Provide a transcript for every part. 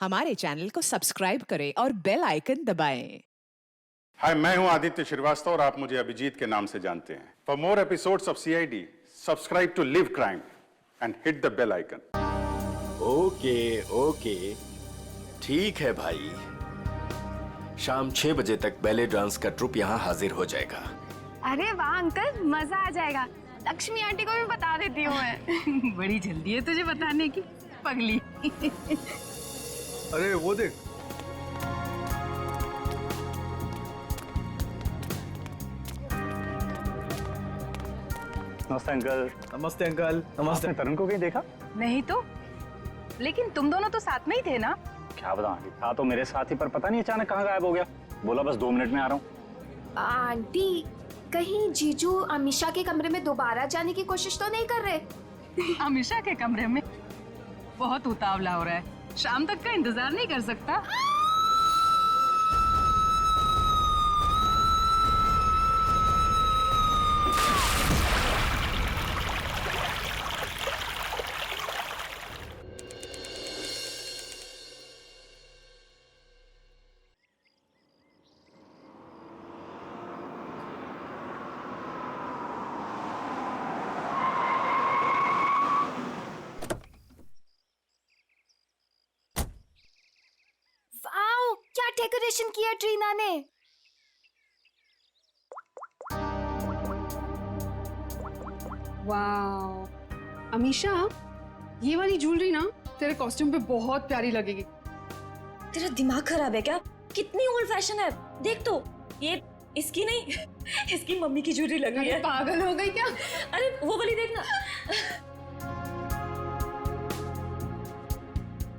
हमारे चैनल को सब्सक्राइब करें और बेल आइकन दबाएं। हाय, मैं हूं आदित्य श्रीवास्तव और आप मुझे अभिजीत के नाम से जानते हैं। For more episodes of CID, subscribe to live crime and hit the bell icon. Okay, ठीक है भाई। शाम 6 बजे तक बैले डांस का ट्रुप यहाँ हाजिर हो जाएगा। अरे वाह अंकल, मजा आ जाएगा। लक्ष्मी आंटी को भी बता देती हूँ मैं। बड़ी जल्दी है तुझे बताने की, पगली। अरे वो देख, नमस्ते अंकल। नमस्ते अंकल। नमस्ते। आपने तरुण को कहीं देखा? नहीं तो, लेकिन तुम दोनों तो साथ में ही थे ना? क्या बताऊं, था तो मेरे साथ ही, पर पता नहीं अचानक कहाँ गायब हो गया। बोला बस 2 मिनट में आ रहा हूँ। आंटी, कहीं जीजू अमीषा के कमरे में दोबारा जाने की कोशिश तो नहीं कर रहे? अमीषा के कमरे में? बहुत उतावला हो रहा है, शाम तक का इंतजार नहीं कर सकता? वाओ, क्या डेकोरेशन किया ट्रीना ने। वाओ अमीषा, ये वाली ज्वेलरी ना तेरे कॉस्ट्यूम पे बहुत प्यारी लगेगी। तेरा दिमाग खराब है क्या? कितनी ओल्ड फैशन है, देख तो। ये इसकी नहीं, इसकी मम्मी की ज्वेलरी लग रही है। पागल हो गई क्या? अरे वो वाली देखना,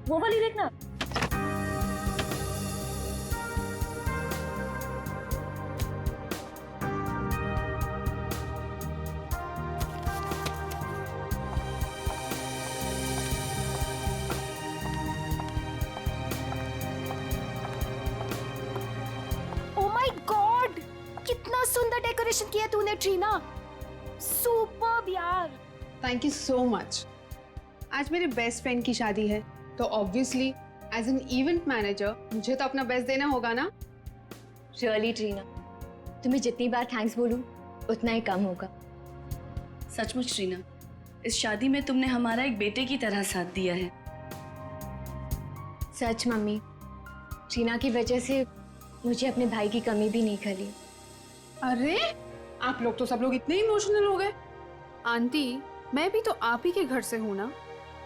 वो वाली देखना। ओ माय गॉड, कितना सुंदर डेकोरेशन किया तूने ट्रीना। सुपर्ब यार। Thank you so much. आज मेरे बेस्ट फ्रेंड की शादी है, तो obviously as an event manager मुझे तो अपना बेस्ट देना होगा ना। रियली ट्रीना, तुम्हें जितनी बार थैंक्स बोलूं उतना ही कम होगा। सचमुच ट्रीना, इस शादी में तुमने हमारा एक बेटे की तरह साथ दिया है। सच मम्मी, ट्रीना की वजह से मुझे अपने भाई की कमी भी नहीं खली। अरे आप लोग तो सब लोग इतने इमोशनल हो गए। आंटी, मैं भी तो आप ही के घर से हूँ ना,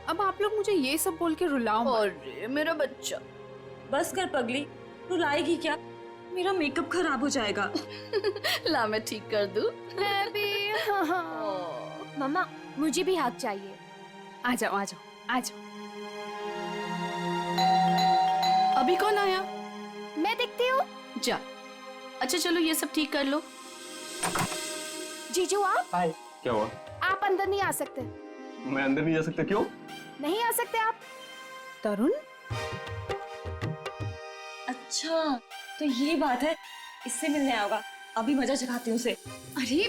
अब आप लोग मुझे ये सब बोल के रुलाओ मत। अरे मेरा बच्चा। बस कर पगली, रुलाएगी क्या? मेरा मेकअप खराब हो जाएगा। ला मैं ठीक कर दूं। मैं भी। मम्मा, मुझे भी हक चाहिए। आ जाओ आ जाओ आ जाओ। अभी कौन आया? मैं देखती हूँ। जा। अच्छा चलो ये सब ठीक कर लो। जीजू आप हाय। क्या हुआ? आप अंदर नहीं आ सकते। मैं अंदर नहीं जा सकता? क्यों? नहीं आ सकते आप। तरुण, अच्छा तो ये बात है, इससे मिलने आएगा। अभी मजा चखाती हूँ उसे। अरे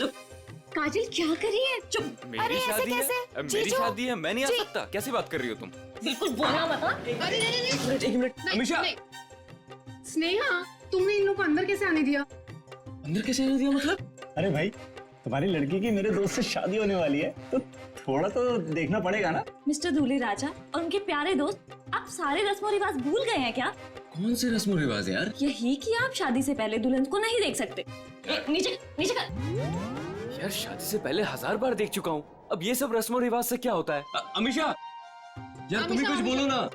काजल क्या कर रही है? चुप। अरे ऐसे कैसे? मेरी शादी है, मैं नहीं आ सकता? कैसी बात कर रही हो तुम? बिल्कुल बोला मत। हाँ? एक मिनट। अमीषा! स्नेहा, तुमने इन लोगों को अंदर कैसे आने दिया? अंदर कैसे आने दिया मतलब? अरे भाई, तुम्हारी लड़की की मेरे दोस्त से शादी होने वाली है, तो थोड़ा तो देखना पड़ेगा ना। मिस्टर दूल्हे राजा और उनके प्यारे दोस्त, आप सारे रस्म और रिवाज भूल गए हैं क्या? कौन से रस्म और रिवाज यार? यही कि आप शादी से पहले दुल्हन को नहीं देख सकते। नीचे नीचे कर। यार शादी से पहले 1000 बार देख चुका हूँ, अब ये सब रस्म और रिवाज से क्या होता है? अमीषा! यार तुम भी कुछ बोलो ना।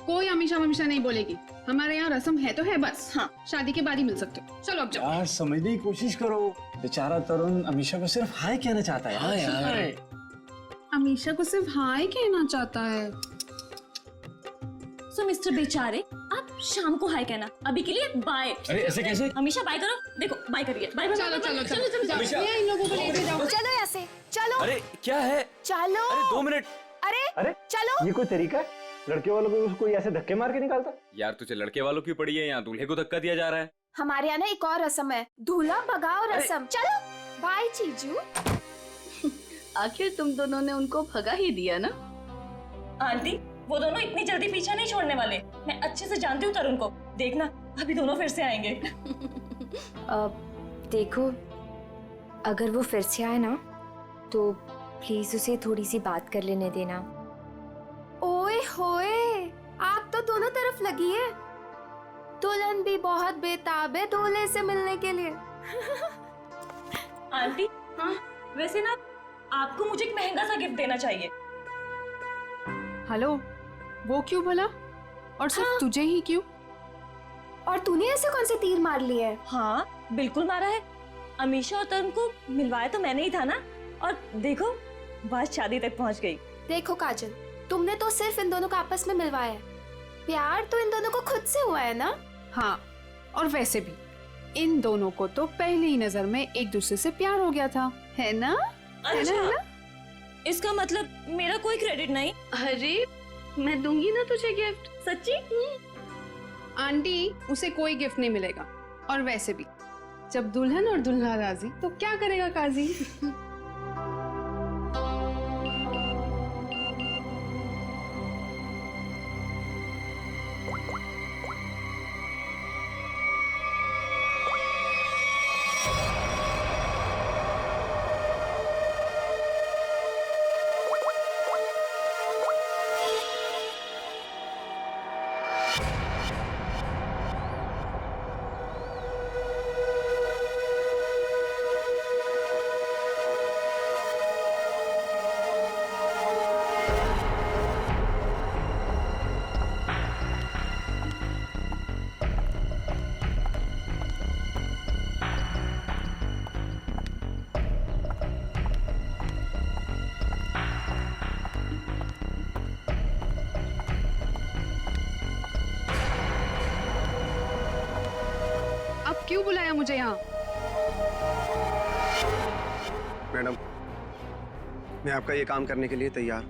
कोई अमीषा ममीषा नहीं बोलेगी। हमारे यहाँ रस्म है तो है बस। हाँ, शादी के बाद ही मिल सकते हो। चलो अब जाओ। यार समझने की कोशिश करो, बेचारा तरुण अमीषा को सिर्फ हाय कहना चाहता है। हाँ यार। अमीषा को सिर्फ हाय कहना चाहता है। सो मिस्टर बेचारे, आप शाम को हाय कहना, अभी के लिए बाय। अरे ऐसे कैसे? हमेशा बाय करो। देखो बाय करिए। Bye bye. चलो चलो चलो चलो जाओ। ये इन लोगों को लेके जाओ। चलो ऐसे, चलो। अरे क्या है? चलो। अरे 2 मिनट। अरे चलो। ये कोई तरीका है? लड़के वालों को कोई ऐसे धक्के मार के निकालता? यार तुझे लड़के वालों की पड़ी है, यहाँ दूल्हे को धक्का दिया जा रहा है। हमारे यहाँ ना एक और रस्म है, दूल्हा भगाओ रस्म। चलो बाय जीजू। आखिर तुम दोनों ने उनको भगा ही दिया ना। आंटी, वो दोनों इतनी जल्दी पीछा नहीं छोड़ने वाले। मैं अच्छे से जानती हूँ तरुण को। देखना अभी दोनों फिर से आएंगे। देखो, अगर वो फिर से आए ना तो प्लीज उसे थोड़ी सी बात कर लेने देना। ओए होए, आग तो दोनों तरफ लगी है। दुल्हन भी बहुत बेताब है दूल्हे से मिलने के लिए। आंटी, हाँ वैसे ना आपको मुझे एक महंगा सा गिफ्ट देना चाहिए। हेलो, वो क्यों भला? और सिर्फ तुझे ही क्यों? और तूने ऐसे कौन से तीर मार लिए हैं? हाँ बिल्कुल मारा है। अमीशा और तरुण को मिलवाया तो मैंने ही था ना। और देखो बात शादी तक पहुंच गई। देखो काजल, तुमने तो सिर्फ इन दोनों को आपस में मिलवाया है। प्यार तो इन दोनों को खुद से हुआ है ना। हाँ, और वैसे भी इन दोनों को तो पहली ही नजर में एक दूसरे से प्यार हो गया था, है ना? अच्छा, है ना? इसका मतलब मेरा कोई क्रेडिट नहीं? अरे मैं दूंगी ना तुझे गिफ्ट। सच्ची? आंटी, उसे कोई गिफ्ट नहीं मिलेगा। और वैसे भी जब दुल्हन और दुल्हा राजी तो क्या करेगा काजी? क्यों बुलाया मुझे यहाँ? मैडम, मैं आपका ये काम करने के लिए तैयार।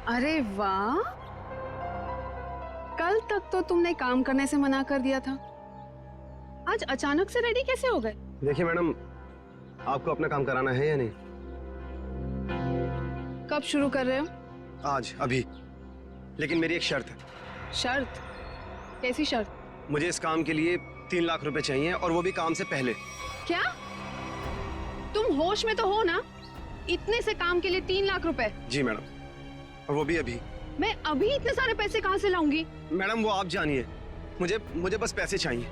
अरे वाह, कल तक तो तुमने काम करने से मना कर दिया था, आज अचानक से रेडी कैसे हो गए? देखिए मैडम, आपको अपना काम कराना है या नहीं? कब शुरू कर रहे हो? आज, अभी। लेकिन मेरी एक शर्त है। शर्त? कैसी शर्त? मुझे इस काम के लिए 3 लाख रुपए चाहिए, और वो भी काम से पहले। क्या? तुम होश में तो हो ना? इतने से काम के लिए 3 लाख रुपए? जी मैडम, और वो भी अभी। मैं अभी इतने सारे पैसे कहाँ से लाऊंगी? मैडम वो आप जानिए, मुझे बस पैसे चाहिए।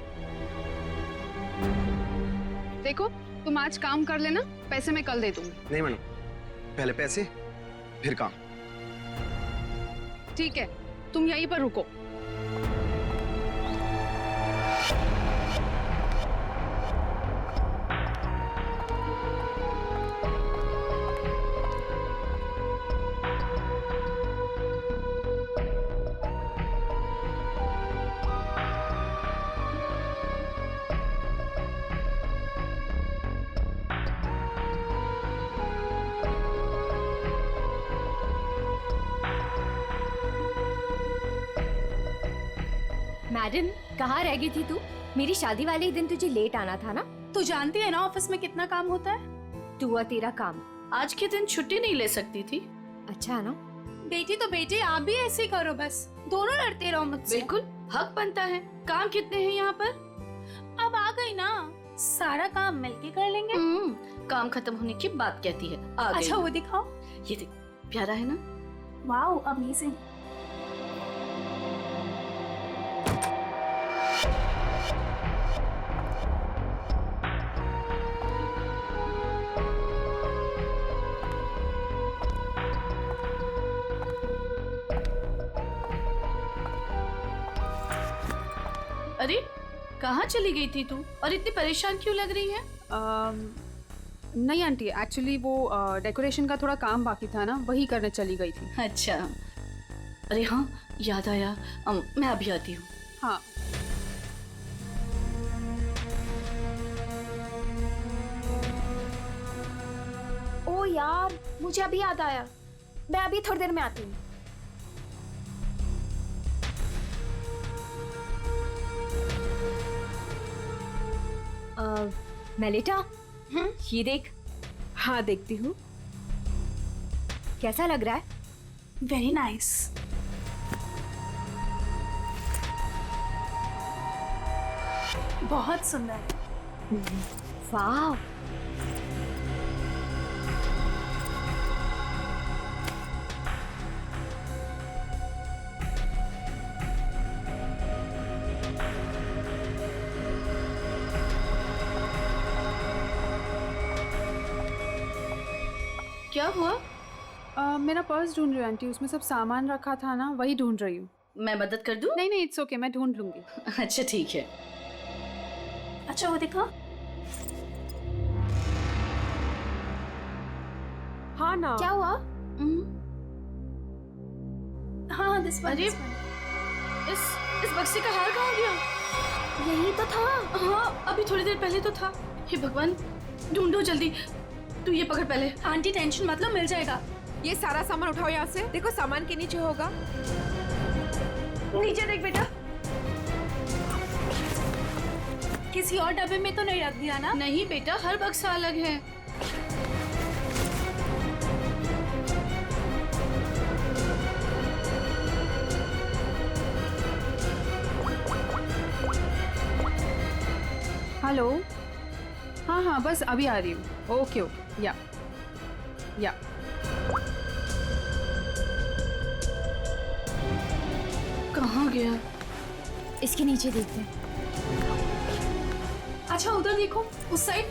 देखो, तुम आज काम कर लेना, पैसे मैं कल दे दूंगी। नहीं मैडम, पहले पैसे फिर काम। ठीक है, तुम यहीं पर रुको। मैडम, कहाँ रह गई थी तू? मेरी शादी वाले ही दिन तुझे लेट आना था ना। तू जानती है ना ऑफिस में कितना काम होता है। तू और तेरा काम। आज के दिन छुट्टी नहीं ले सकती थी। अच्छा ना? बेटी तो बेटी, आप भी ऐसे ही करो, बस दोनों लड़ते रहो मुझसे। बिल्कुल हक बनता है। काम कितने हैं यहाँ पर? अब आ गई ना, सारा काम मिलके कर लेंगे। काम खत्म होने की बात कहती है। आ गई। अच्छा वो दिखाओ। ये देख, प्यारा है ना? Wow, amazing. अरे कहाँ चली गई थी तू, और इतनी परेशान क्यों लग रही है? नहीं आंटी, एक्चुअली वो डेकोरेशन का थोड़ा काम बाकी था ना, वही करने चली गई थी। अच्छा, अरे हाँ याद आया, मैं अभी आती हूँ। हाँ। ओ यार, मुझे अभी याद आया, मैं अभी थोड़ी देर में आती हूँ। मेलिटा, ये देख। हाँ देखती हूँ। कैसा लग रहा है? Very nice. बहुत सुंदर। वाह, क्या हुआ? मेरा पर्स ढूंढ रही हूँ आंटी, उसमें सब सामान रखा था ना, वही ढूंढ रही हूँ। मैं मदद कर दूं? नहीं नहीं, इट्स ओके, मैं ढूंढ लूंगी। अच्छा ठीक है। अच्छा वो देखो। हाँ ना, क्या हुआ? हाँ अरे इस बक्से का हार कहाँ गया? यही तो था। हाँ अभी थोड़ी देर पहले तो था। हे भगवान, ढूंढो जल्दी। तू ये पकड़ पहले। आंटी टेंशन मत लो, मिल जाएगा। ये सारा सामान उठाओ यहाँ से। देखो सामान के नीचे होगा। नीचे देख बेटा। किसी और डब्बे में तो नहीं रख दिया ना? नहीं बेटा, हर बक्सा अलग है। हेलो। हाँ हाँ, बस अभी आ रही हूँ। ओके ओके, या कहाँ गया? इसके नीचे देखते हैं। अच्छा उधर देखो, उस साइड।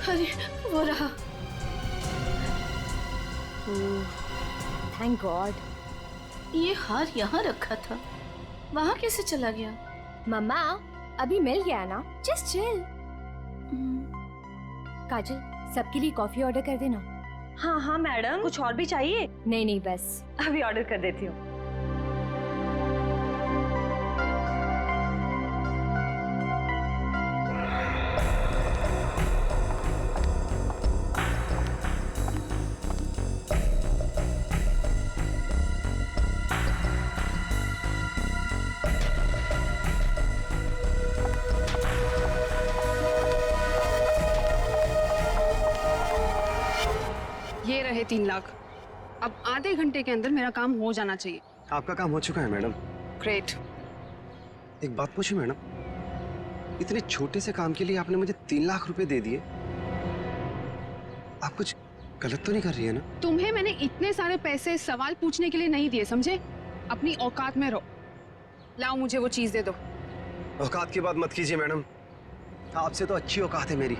अरे वो रहा। Thank God. ये हार यहाँ रखा था, वहाँ कैसे चला गया? मम्मा, अभी मिल गया ना, जस्ट चिल। काजल, सबके लिए कॉफी ऑर्डर कर देना। हाँ हाँ मैडम, कुछ और भी चाहिए? नहीं नहीं, बस अभी ऑर्डर कर देती हूँ। ये रहे 3 लाख। अब आधे घंटे के अंदर मेरा काम हो जाना चाहिए। आपका काम हो चुका है मैडम। ग्रेट। एक बात पूछूं मैडम, इतने छोटे से काम के लिए आपने मुझे 3 लाख रुपए दे दिए। आप कुछ गलत तो नहीं कर रही है ना? तुम्हें मैंने इतने सारे पैसे सवाल पूछने के लिए नहीं दिए, समझे? अपनी औकात में रहो। लाओ मुझे वो चीज दे दो। औकात की बात मत कीजिए मैडम, आपसे तो अच्छी औकात है मेरी।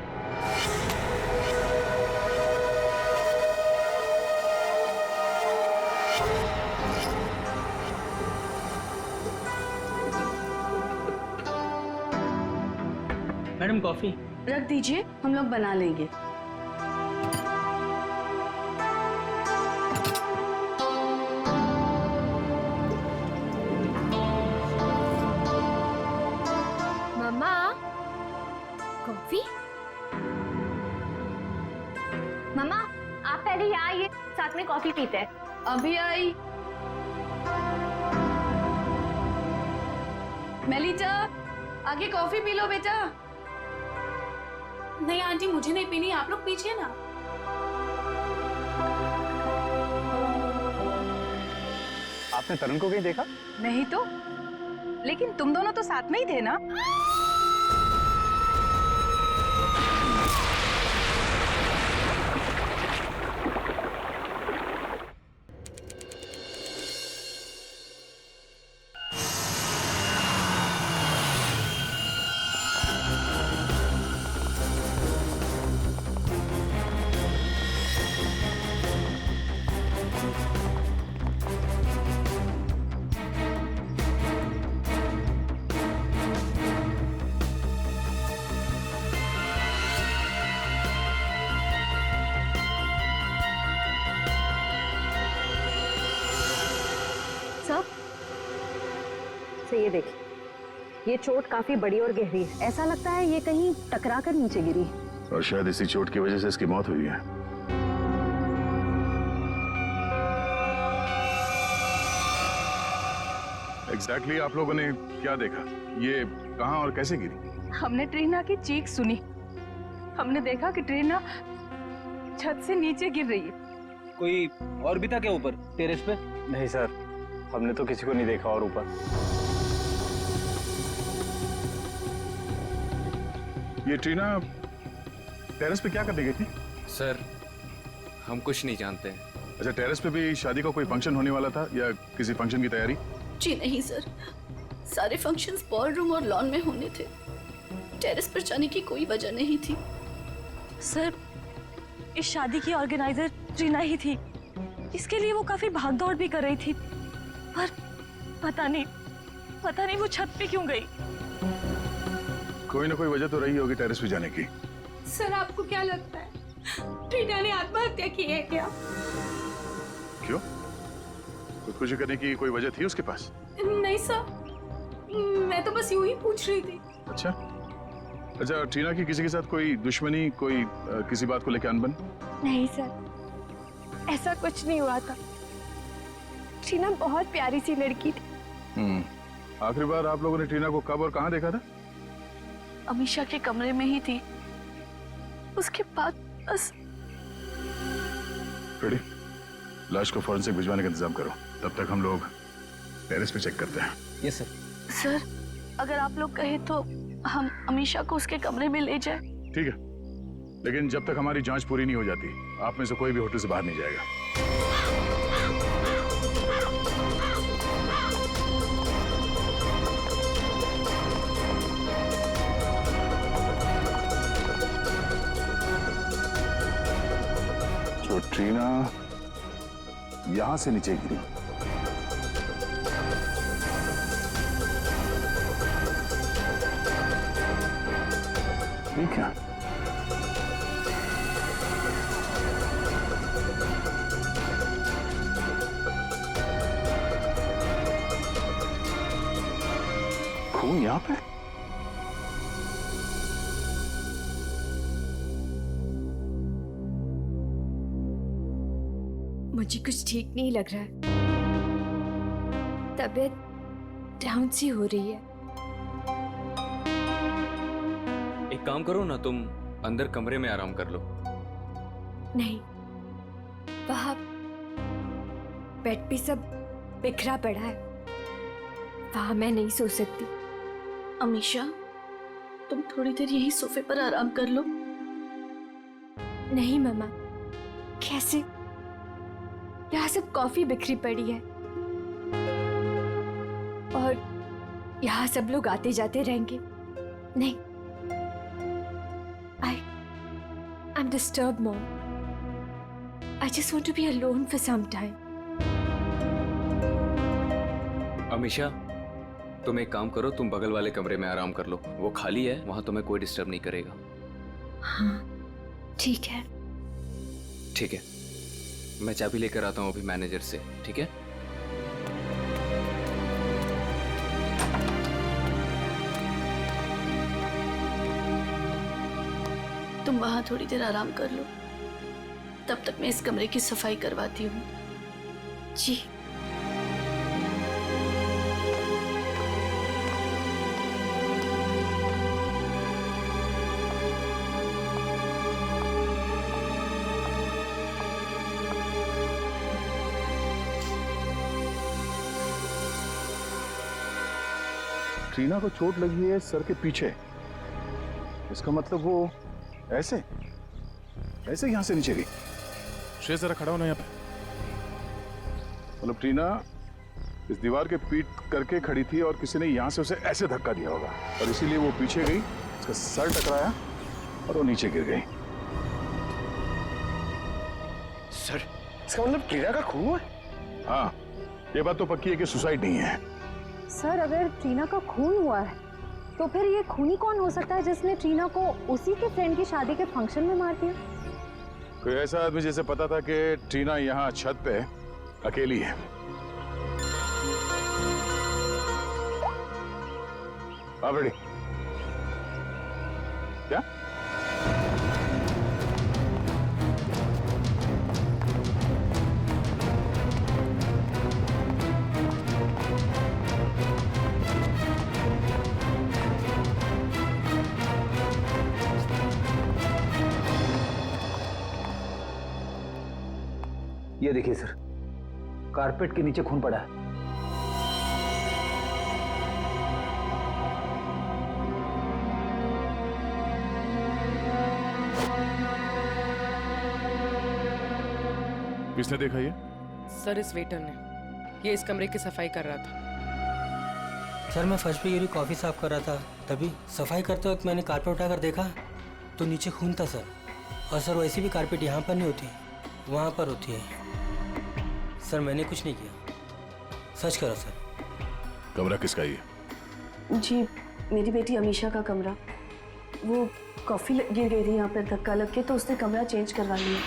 मैडम कॉफी रख दीजिए, हम लोग बना लेंगे। मम्मा, कॉफी? मम्मा, आप पहले यहाँ आइए, साथ में कॉफी पीते हैं। अभी आई। मेलिटा, आगे कॉफी पी लो बेटा। नहीं आंटी, मुझे नहीं पीनी, आप लोग पीजिए ना। आपने तरुण को कहीं देखा? नहीं तो, लेकिन तुम दोनों तो साथ में ही थे ना? ये देखिए, ये चोट काफी बड़ी और गहरी है। ऐसा लगता है ये कहीं टकरा कर नीचे गिरी, और शायद इसी चोट की वजह से इसकी मौत हुई है। एग्जैक्टली आप लोगों ने क्या देखा? ये कहाँ और कैसे गिरी? हमने ट्रीना की चीख सुनी। हमने देखा कि ट्रीना छत से नीचे गिर रही है। कोई और भी था क्या ऊपर टेरेस पे? नहीं सर, हमने तो किसी को नहीं देखा और ऊपर। ये ट्रीना टेरेस पे क्या करने गई थी? सर हम कुछ नहीं जानते हैं। अच्छा, टेरेस पे भी शादी का कोई फंक्शन होने वाला था या किसी फंक्शन की तैयारी? जी नहीं सर, सारे फंक्शंस बॉल रूम और लॉन में होने थे। टेरेस पर जाने की कोई वजह नहीं थी। सर इस शादी की ऑर्गेनाइजर ट्रीना ही थी। इसके लिए वो काफी भागदौड़ भी कर रही थी, पर पता नहीं वो छत पे क्यों गई। कोई ना कोई वजह तो रही होगी टेरेस पे जाने की। सर आपको क्या लगता है ट्रीना ने आत्महत्या की है क्या? क्यों? खुदकुशी करने की कोई वजह थी उसके पास? नहीं सर, मैं तो बस यूं ही पूछ रही थी। अच्छा, ट्रीना की किसी के साथ कोई दुश्मनी, कोई किसी बात को लेकर अनबन? नहीं सर, ऐसा कुछ नहीं हुआ था। ट्रीना बहुत प्यारी सी लड़की थी। आखिरी बार आप लोगों ने ट्रीना को कब और कहाँ देखा था? अमीशा के कमरे में ही थी, उसके बाद बस। रेडी, लाश को फॉरेंसिक भिजवाने का इंतजाम करो, तब तक हम लोग टेरेस पे चेक करते हैं। Yes sir. सर अगर आप लोग कहें तो हम अमीशा को उसके कमरे में ले जाएं। ठीक है, लेकिन जब तक हमारी जांच पूरी नहीं हो जाती, आप में से कोई भी होटल से बाहर नहीं जाएगा। जो ट्रीना यहां से नीचे गिरी, ठीक है? खून यहां पे? मुझे कुछ ठीक नहीं लग रहा है। तबीयत डाउन सी हो रही है। एक काम करो ना, तुम अंदर कमरे में आराम कर लो। नहीं, वहां बेड पे सब बिखरा पड़ा है, वहां मैं नहीं सो सकती। अमीशा तुम थोड़ी देर यही सोफे पर आराम कर लो। नहीं मम्मा, कैसे? यहाँ सब कॉफी बिखरी पड़ी है और यहाँ सब लोग आते जाते रहेंगे। नहीं, I'm disturbed, Mom. I just want to be alone for some time. Amisha तुम एक काम करो, तुम बगल वाले कमरे में आराम कर लो, वो खाली है, वहां तुम्हें कोई डिस्टर्ब नहीं करेगा। हाँ ठीक है। ठीक है, मैं चाबी लेकर आता हूँ अभी मैनेजर से, ठीक है? तुम वहां थोड़ी देर आराम कर लो, तब तक मैं इस कमरे की सफाई करवाती हूँ। जी। ट्रीना को चोट लगी है सर के पीछे, इसका मतलब वो ऐसे यहां से नीचे गई। श्रेय जरा खड़ा होना यहाँ पे। मतलब ट्रीना इस दीवार के पीट करके खड़ी थी और किसी ने यहां से उसे ऐसे धक्का दिया होगा और इसीलिए वो पीछे गई, उसका सर टकराया और वो नीचे गिर गई। सर इसका मतलब ट्रीना का खून हुआ है? हाँ, ये बात तो पक्की है कि सुसाइड नहीं है। सर अगर ट्रीना का खून हुआ है तो फिर ये खूनी कौन हो सकता है जिसने ट्रीना को उसी के फ्रेंड की शादी के फंक्शन में मार दिया? कोई ऐसा आदमी जिसे पता था कि ट्रीना यहाँ छत पे अकेली है। आप रेडी? क्या? ये देखिए सर, कारपेट के नीचे खून पड़ा है। किसने देखा ये? सर इस वेटर ने, ये इस कमरे की सफाई कर रहा था। सर मैं फर्श पे गिरी कॉफी साफ कर रहा था, तभी सफाई करते वक्त मैंने कारपेट उठाकर देखा तो नीचे खून था सर। और सर वैसे भी कारपेट यहाँ पर नहीं होती, वहाँ पर होती है। सर मैंने कुछ नहीं किया, सच करो सर। कमरा किसका ये? जी मेरी बेटी अमीशा का कमरा। वो कॉफी गिर गई थी यहाँ पे धक्का लग के, तो उसने कमरा चेंज करवा लिया।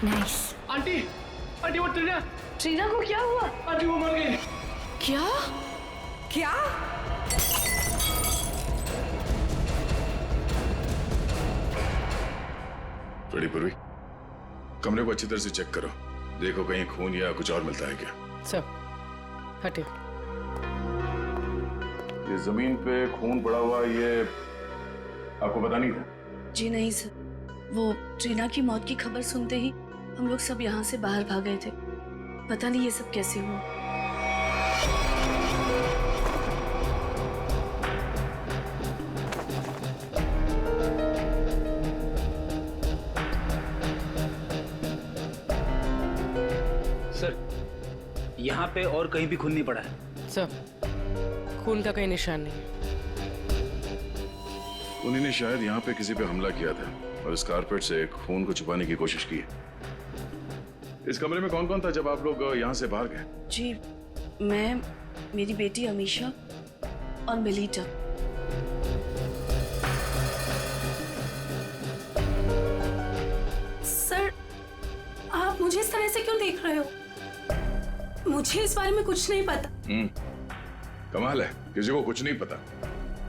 नाइस। आंटी, आंटी वो ट्रीना, ट्रीना को क्या हुआ? आंटी वो मर गई। क्या? क्या? बड़ी पूर्वी, कमरे को अच्छी तरह से चेक करो, देखो कहीं खून या कुछ और मिलता है क्या। सर हटे। ये जमीन पे खून पड़ा हुआ, ये आपको पता नहीं था? जी नहीं सर, वो ट्रीना की मौत की खबर सुनते ही हम लोग सब यहाँ से बाहर भाग गए थे। पता नहीं ये सब कैसे हुआ। सर यहाँ पे और कहीं भी खून नहीं पड़ा है। सर खून का कोई निशान नहीं है। उन्हीं ने शायद यहाँ पे किसी पे हमला किया था और इस कारपेट से खून को छुपाने की कोशिश की। इस कमरे में कौन कौन था जब आप लोग यहाँ से बाहर गए? जी मैं, मेरी बेटी अमीशा और मेलिटा। सर आप मुझे इस तरह से क्यों देख रहे हो? मुझे इस बारे में कुछ नहीं पता। कमाल है, किसी को कुछ नहीं पता।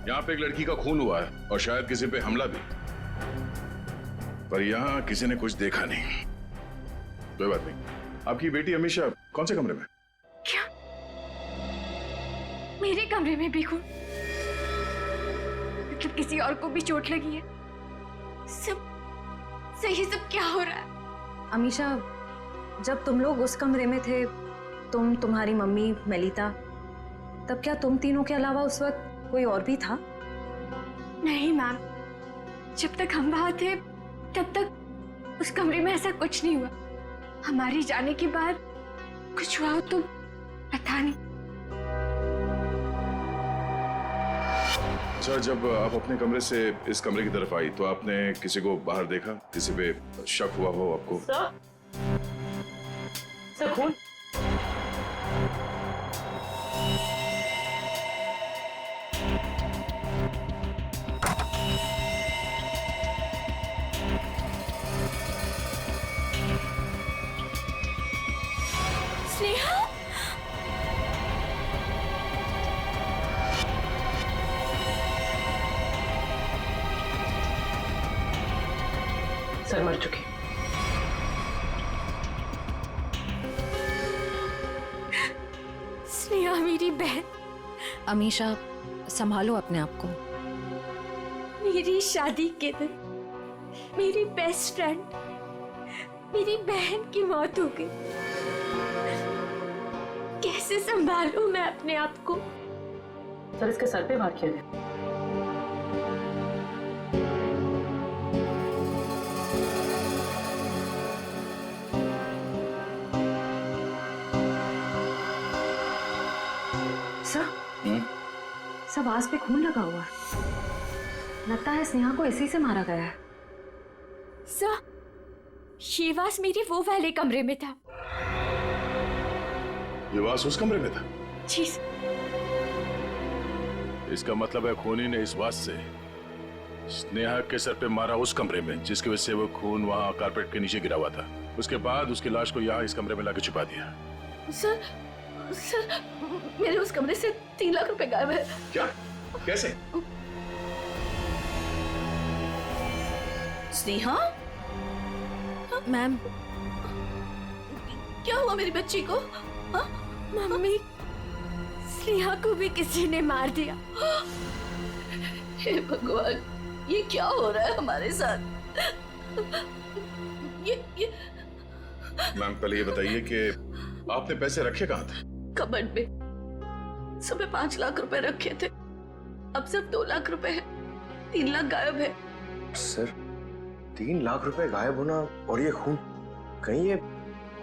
यहाँ पे एक लड़की का खून हुआ है और शायद किसी पे हमला भी, पर यहाँ किसी ने कुछ देखा नहीं। कोई बात नहीं। आपकी बेटी अमीशा कौन से कमरे में? क्या? मेरे कमरे में भी खून? मतलब किसी और को भी चोट लगी है? सब सही, सब क्या हो रहा है? अमीशा, जब तुम लोग उस कमरे में थे, तुम, तुम्हारी मम्मी, मेलिता, तब क्या तुम तीनों के अलावा उस वक्त कोई और भी था? नहीं मैम, जब तक हम वहां थे तब तक उस कमरे में ऐसा कुछ नहीं हुआ। हमारे जाने के बाद कुछ हुआ तो पता नहीं। अच्छा, जब आप अपने कमरे से इस कमरे की तरफ आई तो आपने किसी को बाहर देखा? किसी पे शक हुआ हो आपको? सर खून। स्नेहा, सर मर चुके। स्नेहा मेरी बहन। अमीशा, संभालो अपने आप को। मेरी शादी के दिन मेरी बेस्ट फ्रेंड, मेरी बहन की मौत हो गई। कैसे संभालूं मैं अपने आप को? सर इसके सर पे वार किया गया। सब आस पे खून लगा हुआ है। लगता है स्नेहा को इसी से मारा गया है। सर, ये वास मेरे वो वाले कमरे में था। ये वास उस कमरे में था? जी। इसका मतलब है खूनी ने इस वास से स्नेहा के सर पे मारा उस कमरे में, जिसकी वजह से वो खून वहां कारपेट के नीचे गिरा हुआ था। उसके बाद उसकी लाश को यहाँ इस कमरे में लाके छुपा दिया। सर मेरे उस कमरे से 3 लाख रुपए गायब है। क्या? कैसे? स्नेहा? मैम, क्या हुआ मेरी बच्ची को? हाँ? मम्मी, स्नेहा को भी किसी ने मार दिया। हे भगवान, ये क्या हो रहा है हमारे साथ? ये मैम, पहले ये बताइए कि आपने पैसे रखे कहाँ थे? कबर्ड में। सुबह 5 लाख रुपए रखे थे, अब सिर्फ 2 लाख रुपए है। 3 लाख गायब है। सर, 3 लाख रुपए गायब होना और ये खून, कहीं ये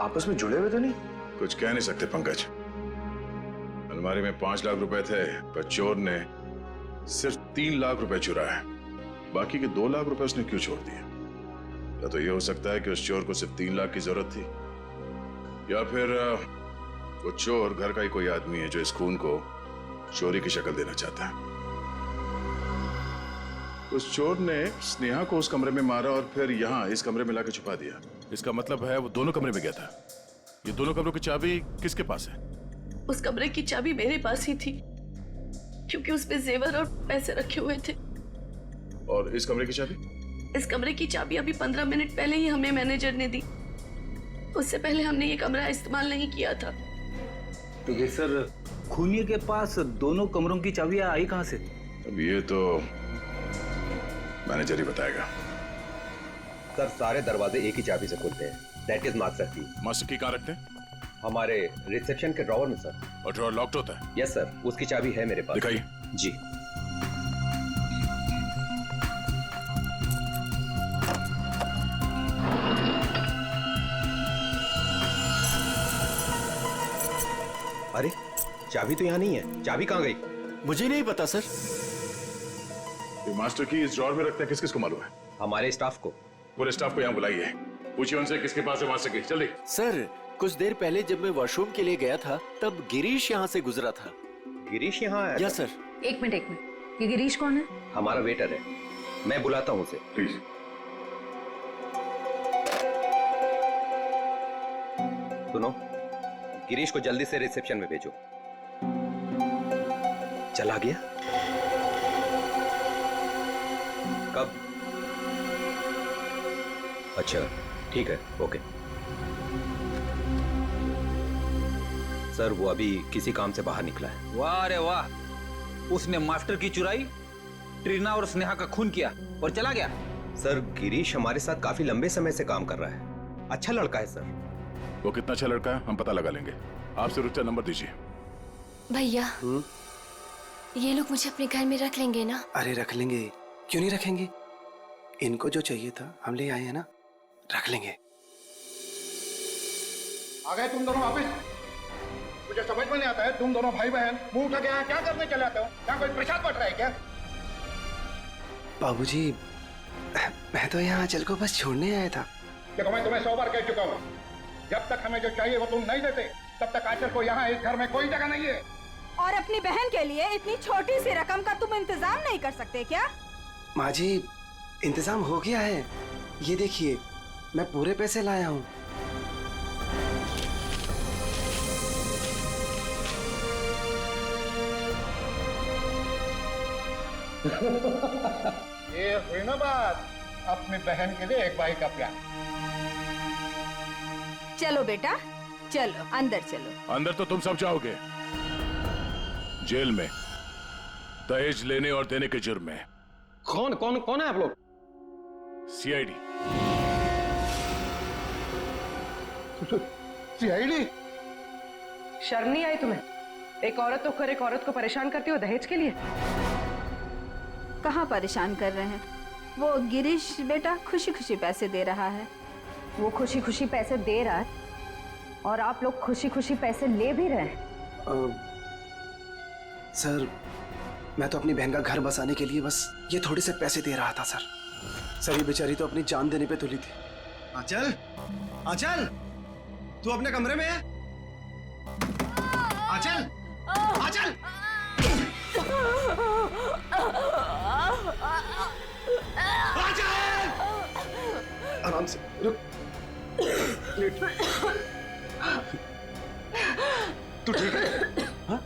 आपस में जुड़े हुए तो नहीं? कुछ कह नहीं सकते पंकज। अलमारी में 5 लाख रुपए थे, पर चोर ने सिर्फ 3 लाख रुपए चुराए। बाकी के 2 लाख रुपए उसने क्यों छोड़ दिए? या तो ये हो सकता है कि उस चोर को सिर्फ 3 लाख की जरूरत थी, या फिर वो चोर घर का ही कोई आदमी है जो इस खून को चोरी की शक्ल देना चाहता है। उस चोर ने स्नेहा को उस कमरे में मारा और फिर यहाँ इस कमरे में लाकर छुपा दिया। इसका मतलब है वो दोनों कमरे में गया था। ये दोनों कमरों की चाबी किसके पास है? उस कमरे की चाबी मेरे पास ही थी, क्योंकि उसमें जेवर और पैसे रखे हुए थे। और इस कमरे की चाबी? इस कमरे की चाबी अभी 15 मिनट पहले ही हमें मैनेजर ने दी। उससे पहले हमने ये कमरा इस्तेमाल नहीं किया था। तो ये सर, खूनी के पास दोनों कमरों की चाबियां आई कहां से? अब ये तो मैनेजर ही बताएगा। सर, सारे दरवाजे एक ही चाबी से खुलते हैं। दैट इज मास्टर की। मास्टर की कहाँ रखते हैं? हमारे रिसेप्शन के ड्रॉवर में सर। और ड्रॉवर लॉक्ड होता है? यस सर, उसकी चाबी है मेरे पास। दिखाइए। जी। अरे, चाबी तो यहाँ नहीं है। चाबी कहाँ गई? मुझे नहीं पता सर। ये मास्टर की इस ड्रॉवर में रखते हैं, किस किस को मालूम है? हमारे स्टाफ को। पूरे स्टाफ को यहाँ बुलाइए, पूछिए उनसे किसके पास है मास्टर की। जल्दी। सर, कुछ देर पहले जब मैं वॉशरूम के लिए गया था तब गिरीश यहाँ से गुजरा था। गिरीश यहाँ आया? Yes sir. एक मिनट, ये गिरीश कौन है? हमारा वेटर है, मैं बुलाता हूँ उसे। प्लीज। सुनो, गिरीश को जल्दी से रिसेप्शन में भेजो। चला गया? कब? अच्छा, ठीक है, ओके। सर, वो अभी किसी काम से बाहर निकला है। वाह रे वाह, उसने मास्टर की चुराई, ट्रीना और स्नेहा का खून किया और चला गया। सर, गिरीश हमारे साथ काफी लंबे समय से काम कर रहा है। अच्छा लड़का है सर। वो कितना अच्छा लड़का है हम पता लगा लेंगे। आप सिर्फ उसका नंबर दीजिए। भैया, ये लोग मुझे अपने घर में रख लेंगे ना? अरे रख लेंगे, क्यों नहीं रखेंगे? इनको जो चाहिए था हम ले आए हैं ना, रख लेंगे। आ गए तुम दोनों वापिस? मुझे समझ में नहीं आता है, तुम दोनों भाई बहन मुंह उठा के यहाँ क्या करने चले आते हो? यहाँ कोई प्रसाद बट रहा है क्या? बाबूजी, मैं तो यहाँ आंचल को बस छोड़ने आया था। देखो, मैं तुम्हें 100 बार कह चुका हूँ, जब तक हमें जो चाहिए वो तुम नहीं देते तब तक आंचल को यहाँ इस घर में कोई जगह नहीं है। और अपनी बहन के लिए इतनी छोटी सी रकम का तुम इंतजाम नहीं कर सकते क्या? माँ जी, इंतजाम हो गया है, ये देखिए मैं पूरे पैसे लाया हूँ। ये हुई ना बात, अपनी बहन के लिए एक भाई का प्यार। चलो बेटा, चलो अंदर चलो। अंदर तो तुम सब जाओगे, जेल में दहेज लेने और देने के जुर्म में। कौन कौन कौन है आप लोग? सीआईडी। सीआईडी? शर्म नहीं आई तुम्हें? एक औरत होकर एक औरत को परेशान करती हो दहेज के लिए? कहाँ परेशान कर रहे हैं? वो गिरीश बेटा खुशी खुशी पैसे दे रहा है। वो खुशी खुशी पैसे दे रहा है और आप लोग खुशी खुशी पैसे ले भी रहे हैं। सर, मैं तो अपनी बहन का घर बसाने के लिए बस ये थोड़े से पैसे दे रहा था सर। सर, ये बेचारी तो अपनी जान देने पे तुली थी। आंचल, आंचल, तू अपने कमरे में है? आंचल, आंचल! आराम से, रुक। तू ठीक है? हाँ?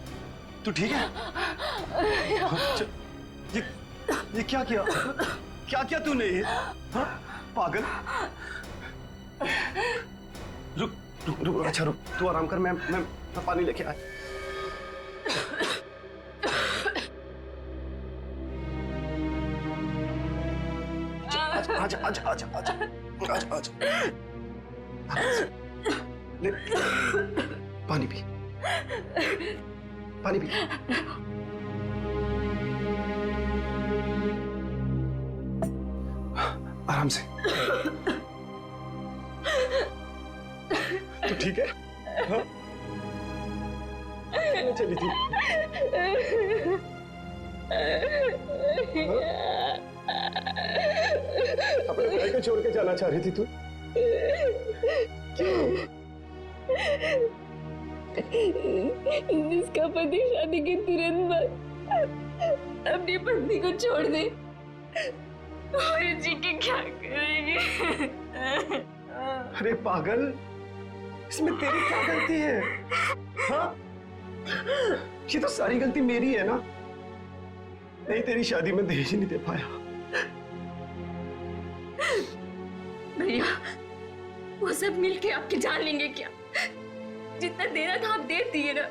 तू ठीक है? ये क्या किया? क्या किया तूने? हाँ? पागल। रुक रुक रुक, अच्छा रुक, तू आराम कर, मैं पानी लेके आया। आजा आजा आजा आजा आजा आजा, ले पानी पी, पानी पी। आराम से। तो ठीक है? हाँ? चली थी। अपने भाई को छोड़ के जाना चाह रही थी तू? क्यों? जिसका पति शादी के तुरंत बाद अपनी पत्नी को छोड़ दे और जी के क्या करेंगे? अरे पागल, इसमें तेरी क्या गलती है? हाँ? ये तो सारी गलती मेरी है ना? नहीं, तेरी शादी में दहेज नहीं दे पाया। भैया, वो सब मिलके आपकी जान लेंगे क्या? जितना देना था आप दे दिए ना।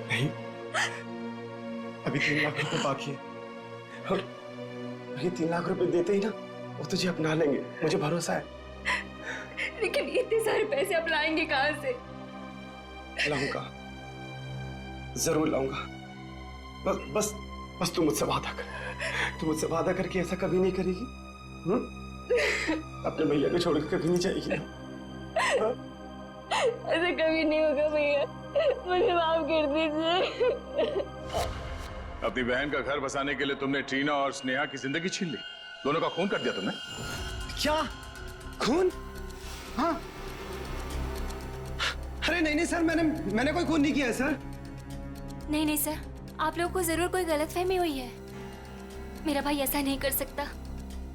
नहीं, अभी 3 लाख रुपए बाकी है और ये 3 लाख रुपए देते ही ना वो तुझे अपना लेंगे, मुझे भरोसा है। लेकिन इतने सारे पैसे आप लाएंगे कहाँ से? लाऊंगा, जरूर लाऊंगा। बस तू मुझसे वादा कर। तू मुझसे वादा करके ऐसा कभी नहीं करेगी? अपने भैया को छोड़ के कभी नहीं जाएगी ना? ऐसा कभी नहीं होगा भैया, मुझे माफ कर दीजिए। अपनी बहन का घर बसाने के लिए तुमने ट्रीना और स्नेहा की जिंदगी छीन ली। दोनों का खून कर दिया तुमने। क्या खून? हाँ। अरे नहीं सर, मैंने कोई खून नहीं किया है सर। नहीं सर, आप लोगों को जरूर कोई गलतफहमी हुई है। मेरा भाई ऐसा नहीं कर सकता।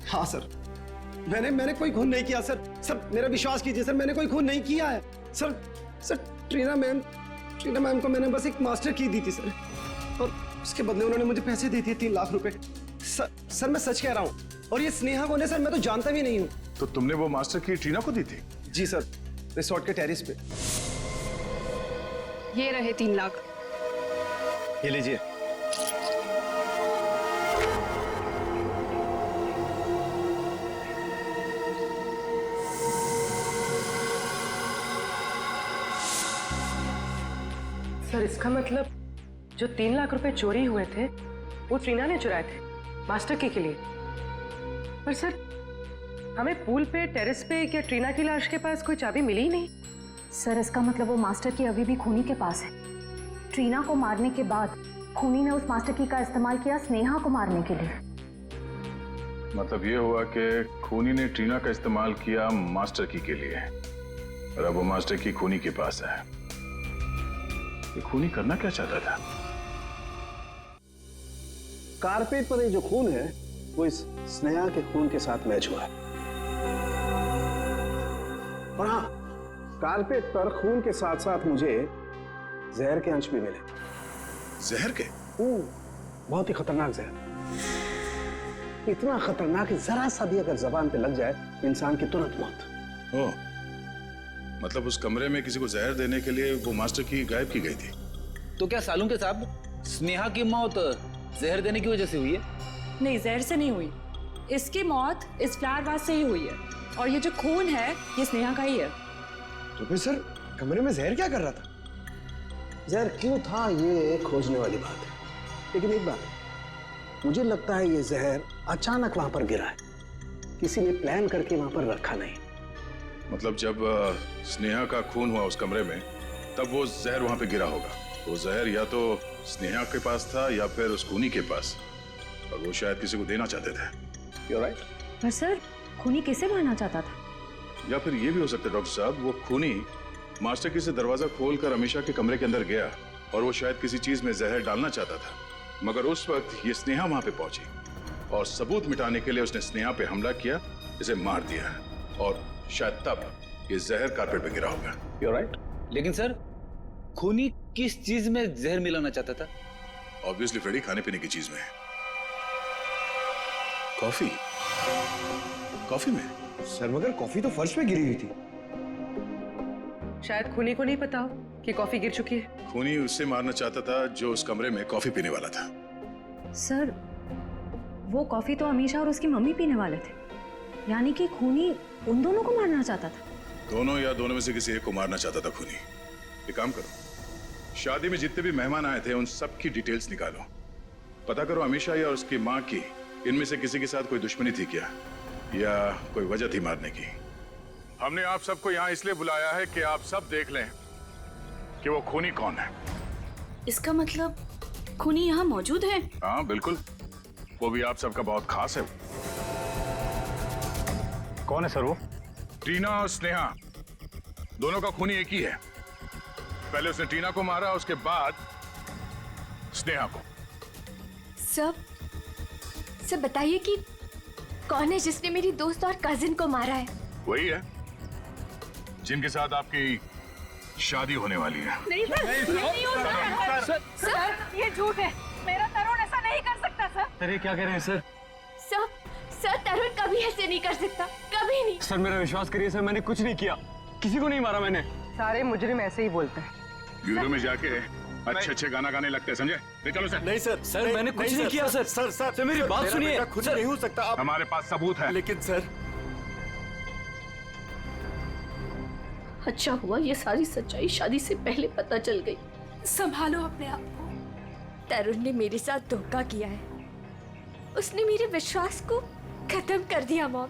हाँ सर, मैंने कोई खून नहीं किया सर। सर मेरा विश्वास कीजिए सर, मैंने कोई खून नहीं किया है सर। ट्रीना मैम को मैंने बस एक मास्टर की दी थी सर, और उसके बदले उन्होंने मुझे पैसे दे दिए 3 लाख रुपए। सर मैं सच कह रहा हूँ, और ये स्नेहा कौन है सर, मैं तो जानता भी नहीं हूँ। तो तुमने वो मास्टर की ट्रीना को दी थी? जी सर, रिसोर्ट के टेरिस पे। ये रहे 3 लाख। ये लीजिए। सर इसका मतलब जो 3 लाख रुपए चोरी हुए थे वो ट्रीना ने चुराए थे मास्टर की के लिए। पर सर हमें पूल पे, टेरेस पे या ट्रीना की लाश के पास कोई चाबी मिली ही नहीं। सर इसका मतलब वो मास्टर की अभी भी खूनी के पास है। ट्रीना को मारने के बाद खूनी ने उस मास्टर की का इस्तेमाल किया स्नेहा को मारने के लिए। मतलब ये हुआ कि खूनी ने ट्रीना का इस्तेमाल किया मास्टर की के लिए, और अब वो मास्टर की खूनी के पास है। ये खूनी करना क्या चाहता था? कारपेट पर ये जो खून है वो इस स्नेहा के खून के साथ मैच हुआ है। और हाँ, कारपेट पर खून के साथ साथ मुझे जहर के अंश भी मिले। जहर के? बहुत ही खतरनाक जहर। इतना खतरनाक कि जरा सा भी अगर जबान पे लग जाए इंसान की तुरंत मौत। ओह, मतलब उस कमरे में किसी को जहर देने के लिए वो मास्टर की गायब की गई थी। तो क्या सालून के साहब, स्नेहा की मौत जहर देने की वजह से हुई है? नहीं, जहर से नहीं हुई। इसकी मौत इस फ्लावर वास से ही हुई है, और ये जो खून है ये स्नेहा का ही है। तो फिर सर कमरे में जहर क्या कर रहा था? जहर क्यों था ये खोजने वाली बात है, लेकिन एक बात मुझे लगता है ये जहर अचानक वहां पर गिरा है, किसी ने प्लान करके वहां पर रखा नहीं। मतलब जब स्नेहा का खून हुआ उस कमरे में, तब वो जहर वहां पे गिरा होगा। वो जहर या तो स्नेहा के पास था या फिर उस खूनी के पास, और वो शायद किसी को देना चाहते थे। You're right? पर सर खूनी किसे मारना चाहता था? या फिर ये भी हो सकता है डॉक्टर साहब, वो खूनी मास्टर की से दरवाजा खोलकर अमीशा के कमरे के अंदर गया, और वो शायद किसी चीज में जहर डालना चाहता था, मगर उस वक्त ये स्नेहा वहां पे पहुंची और सबूत मिटाने के लिए उसने स्नेहा पे हमला किया, इसे मार दिया, और शायद तब ये जहर कारपेट पे गिरा होगा। You're right? लेकिन सर खूनी किस चीज में जहर मिलाना चाहता था? ऑब्वियसली फ्रेडी, खाने पीने की चीज में। कॉफी? कॉफी में? सर मगर कॉफी तो फर्श पे गिरी हुई थी। शायद खूनी को नहीं पता हो कि कॉफी गिर चुकी है। खूनी उससे मारना चाहता था जो उस कमरे में कॉफी पीने वाला था। सर वो कॉफी तो अमीशा और उसकी मम्मी पीने वाले थे, यानी कि खूनी उन दोनों को मारना चाहता था। दोनों या दोनों में से किसी एक को मारना चाहता था खूनी। एक काम करो, शादी में जितने भी मेहमान आए थे उन सब की डिटेल्स निकालो, पता करो अमीशा या उसकी माँ की इनमें से किसी के साथ कोई दुश्मनी थी क्या, या कोई वजह थी मारने की। हमने आप सबको यहाँ इसलिए बुलाया है कि आप सब देख लें कि वो खूनी कौन है। इसका मतलब खूनी यहाँ मौजूद है? हाँ बिल्कुल, वो भी आप सबका बहुत खास है। कौन है सर वो? टीना और स्नेहा दोनों का खूनी एक ही है। पहले उसने टीना को मारा, उसके बाद स्नेहा को। सब बताइए कि कौन है जिसने मेरी दोस्त और कजिन को मारा है? वही है जिनके साथ आपकी शादी होने वाली है। नहीं सर, नहीं हो सकता। सर ये झूठ है, मेरा तरुण ऐसा नहीं कर सकता सर। सर ये क्या कह रहे हैं सर? सर तरुण कभी ऐसे नहीं कर सकता, कभी नहीं। सर मेरा विश्वास करिए सर, मैंने कुछ नहीं किया, किसी को नहीं मारा मैंने। सारे मुजरिम ऐसे ही बोलते हैं। ब्यूरो में जाके अच्छे गाना गाने लगते हैं, समझे? चलो सर। नहीं सर, सर मैंने कुछ नहीं किया सर। सर मेरी बात सुनिए। खुद नहीं हो सकता। हमारे पास सबूत है। लेकिन सर अच्छा हुआ ये सारी सच्चाई शादी से पहले पता चल गई। संभालो अपने आप को। तरुण ने मेरे साथ धोखा किया है, उसने मेरे विश्वास को खत्म कर दिया मॉम।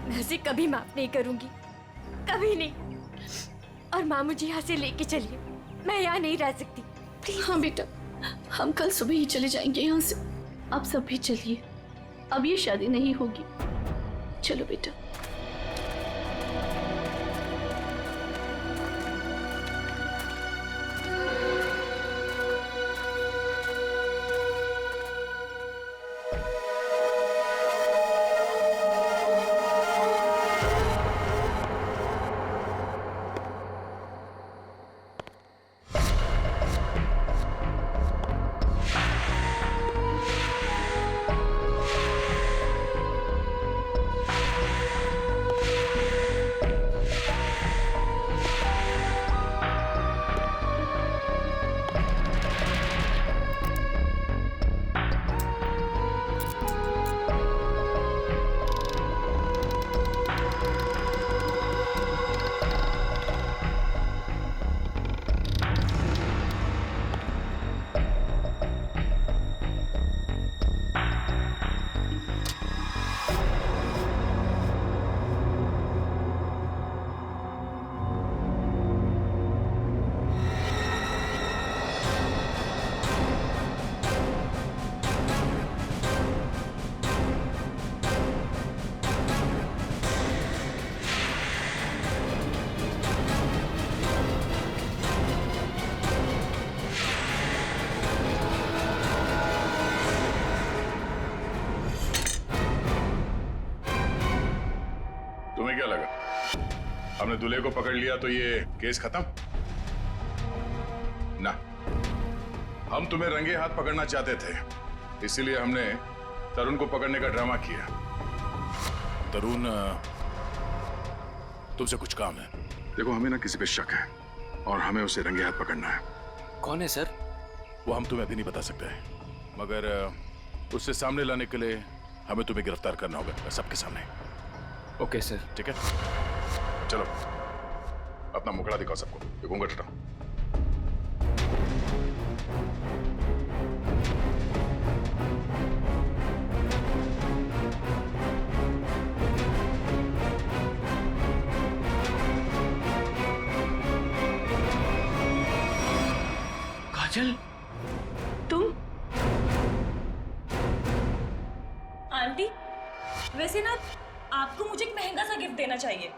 मैं उसे कभी माफ नहीं करूंगी, कभी नहीं। और माँ मुझे यहाँ से लेके चलिए, मैं यहाँ नहीं रह सकती प्लीज। हाँ बेटा, हम कल सुबह ही चले जाएंगे यहाँ से। आप सब भी चलिए, अब ये शादी नहीं होगी। चलो बेटा। तुम्हें क्या लगा हमने दूल्हे को पकड़ लिया तो ये केस खत्म? ना, हम तुम्हें रंगे हाथ पकड़ना चाहते थे, इसीलिए हमने तरुण को पकड़ने का ड्रामा किया। तरुण, तुमसे कुछ काम है। देखो, हमें ना किसी पे शक है और हमें उसे रंगे हाथ पकड़ना है। कौन है सर? वो हम तुम्हें अभी नहीं बता सकते, मगर उससे सामने लाने के लिए हमें तुम्हें गिरफ्तार करना होगा सबके सामने। Okay sir. ठीक है, चलो अपना मुखड़ा दिखाओ सबको, ये घूंघट हटाओ। काजल, तुम? आंटी, वैसे ना आपको मुझे एक महंगा सा गिफ्ट देना चाहिए।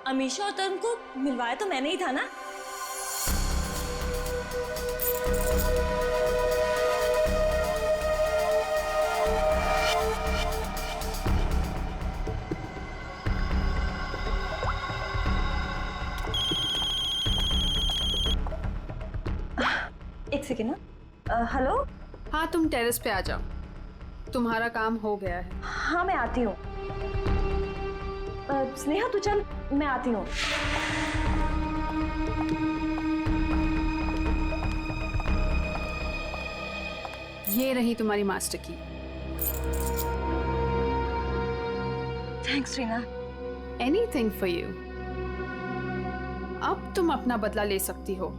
अमीशा और तरुण को मिलवाया तो मैंने ही था ना। एक सेकेंड ना। हेलो। हाँ, तुम टेरेस पे आ जाओ, तुम्हारा काम हो गया है। हाँ मैं आती हूँ। स्नेहा तू चल, मैं आती हूँ। ये रही तुम्हारी मास्टर की। Thanks Reena. Anything for you. अब तुम अपना बदला ले सकती हो।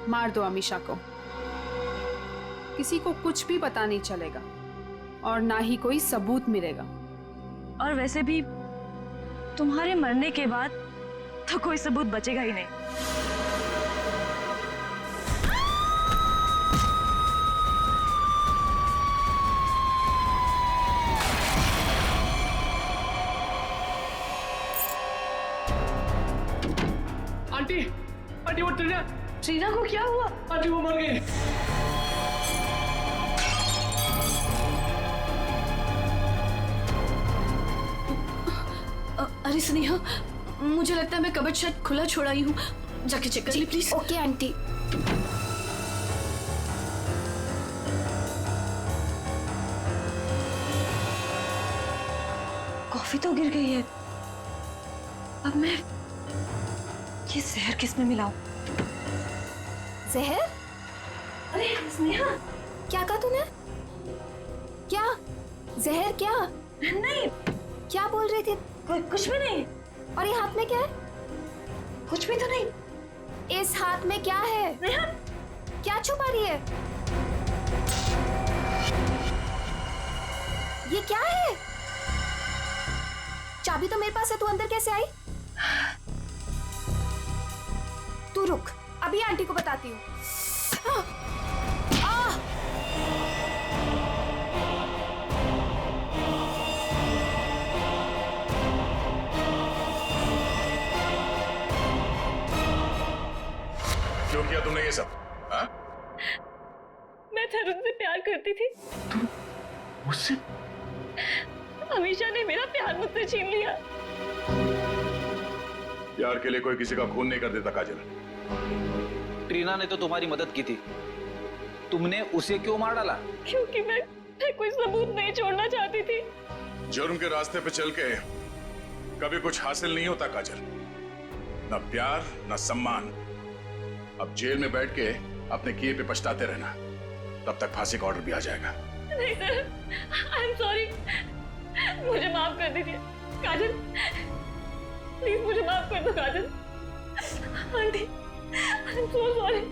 मार दो अमीशा को, किसी को कुछ भी पता नहीं चलेगा और ना ही कोई सबूत मिलेगा। और वैसे भी तुम्हारे मरने के बाद तो कोई सबूत बचेगा ही नहीं। आंटी, आंटी वो ट्रीना को क्या हुआ? आंटी वो मर गई। अरे स्नेहा, मुझे लगता है मैं कबर्ड शायद खुला छोड़ा ही हूँ, जाके चेक कर ले प्लीज। Okay aunty. कॉफी तो गिर गई है, अब मैं ये जहर किस में मिलाऊं? जहर? अरे स्नेहा, क्या कहा तूने? क्या जहर? क्या नहीं, क्या बोल रही थी? कुछ भी नहीं। और ये हाथ में क्या है? कुछ भी तो नहीं। इस हाथ में क्या है? क्या छुपा रही है? ये क्या है? चाबी तो मेरे पास है, तू अंदर कैसे आई? तू रुक, अभी आंटी को बताती हूँ। क्यों किया तुमने ये सब? हाँ? मैं तरुण से प्यार करती थी। मुझसे? अमीशा ने मेरा प्यार मुझसे छीन लिया। प्यार के लिए कोई किसी का खून नहीं कर देता काजल। ट्रीना ने तो तुम्हारी मदद की थी, तुमने उसे क्यों मार डाला? क्योंकि मैं कोई सबूत नहीं छोड़ना चाहती थी। जुर्म के रास्ते पे चल के कभी कुछ हासिल नहीं होता काजल, न प्यार न सम्मान। अब जेल में बैठ के अपने किए पे पछताते रहना, तब तक फांसी का ऑर्डर भी आ जाएगा। नहीं सर, आई एम सॉरी, मुझे माफ कर दीजिए। काजल, प्लीज मुझे माफ कर दो Kajal. Aunty, I am so sorry.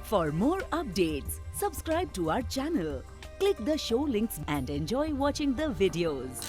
For more updates, subscribe to our channel, click the show links and enjoy watching the videos.